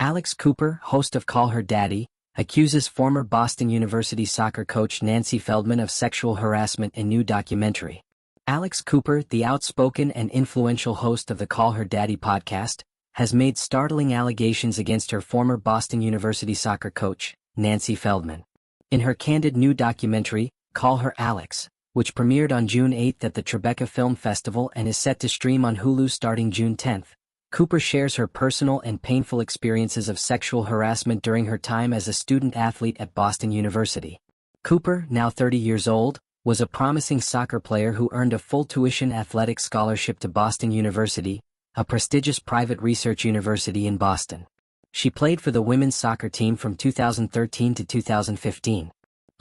Alex Cooper, host of Call Her Daddy, accuses former Boston University soccer coach Nancy Feldman of sexual harassment in new documentary. Alex Cooper, the outspoken and influential host of the Call Her Daddy podcast, has made startling allegations against her former Boston University soccer coach, Nancy Feldman. In her candid new documentary, Call Her Alex, which premiered on June 8 at the Tribeca Film Festival and is set to stream on Hulu starting June 10, Cooper shares her personal and painful experiences of sexual harassment during her time as a student-athlete at Boston University. Cooper, now 30 years old, was a promising soccer player who earned a full tuition athletic scholarship to Boston University, a prestigious private research university in Boston. She played for the women's soccer team from 2013 to 2015.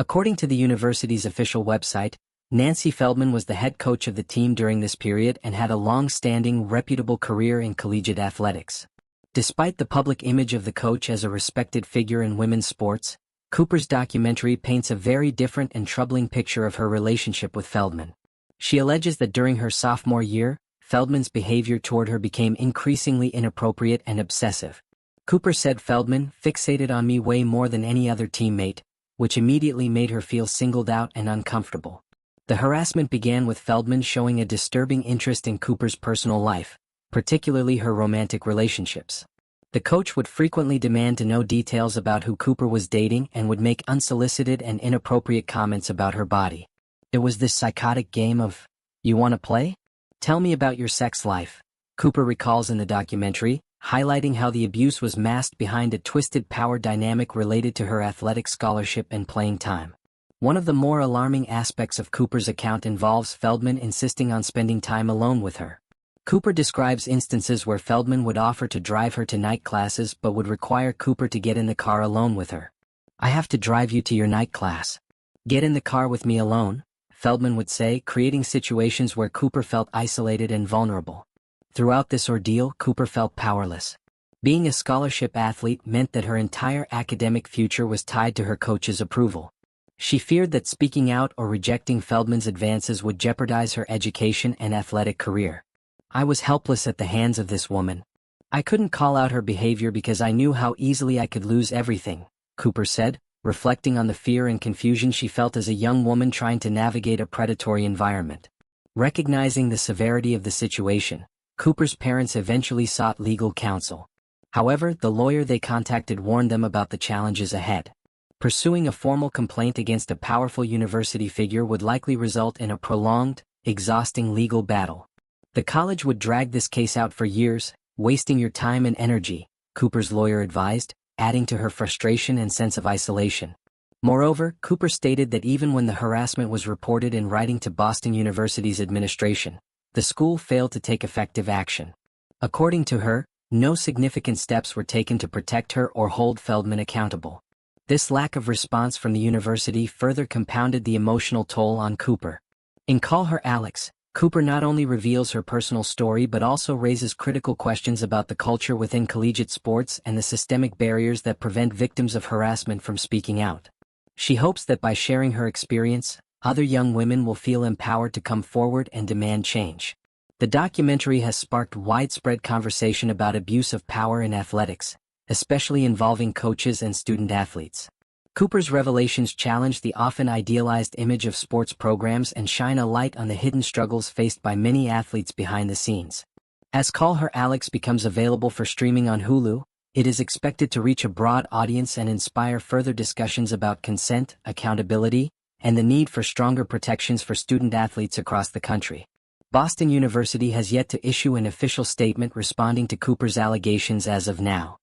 According to the university's official website, Nancy Feldman was the head coach of the team during this period and had a long-standing, reputable career in collegiate athletics. Despite the public image of the coach as a respected figure in women's sports, Cooper's documentary paints a very different and troubling picture of her relationship with Feldman. She alleges that during her sophomore year, Feldman's behavior toward her became increasingly inappropriate and obsessive. Cooper said Feldman fixated on me way more than any other teammate, which immediately made her feel singled out and uncomfortable. The harassment began with Feldman showing a disturbing interest in Cooper's personal life, particularly her romantic relationships. The coach would frequently demand to know details about who Cooper was dating and would make unsolicited and inappropriate comments about her body. It was this psychotic game of, "You want to play? Tell me about your sex life," Cooper recalls in the documentary, highlighting how the abuse was masked behind a twisted power dynamic related to her athletic scholarship and playing time. One of the more alarming aspects of Cooper's account involves Feldman insisting on spending time alone with her. Cooper describes instances where Feldman would offer to drive her to night classes but would require Cooper to get in the car alone with her. "I have to drive you to your night class. Get in the car with me alone," Feldman would say, creating situations where Cooper felt isolated and vulnerable. Throughout this ordeal, Cooper felt powerless. Being a scholarship athlete meant that her entire academic future was tied to her coach's approval. She feared that speaking out or rejecting Feldman's advances would jeopardize her education and athletic career. "I was helpless at the hands of this woman. I couldn't call out her behavior because I knew how easily I could lose everything," Cooper said, reflecting on the fear and confusion she felt as a young woman trying to navigate a predatory environment. Recognizing the severity of the situation, Cooper's parents eventually sought legal counsel. However, the lawyer they contacted warned them about the challenges ahead. Pursuing a formal complaint against a powerful university figure would likely result in a prolonged, exhausting legal battle. "The college would drag this case out for years, wasting your time and energy," Cooper's lawyer advised, adding to her frustration and sense of isolation. Moreover, Cooper stated that even when the harassment was reported in writing to Boston University's administration, the school failed to take effective action. According to her, no significant steps were taken to protect her or hold Feldman accountable. This lack of response from the university further compounded the emotional toll on Cooper. In Call Her Alex, Cooper not only reveals her personal story but also raises critical questions about the culture within collegiate sports and the systemic barriers that prevent victims of harassment from speaking out. She hopes that by sharing her experience, other young women will feel empowered to come forward and demand change. The documentary has sparked widespread conversation about abuse of power in athletics, especially involving coaches and student athletes. Cooper's revelations challenge the often idealized image of sports programs and shine a light on the hidden struggles faced by many athletes behind the scenes. As Call Her Alex becomes available for streaming on Hulu, it is expected to reach a broad audience and inspire further discussions about consent, accountability, and the need for stronger protections for student athletes across the country. Boston University has yet to issue an official statement responding to Cooper's allegations as of now.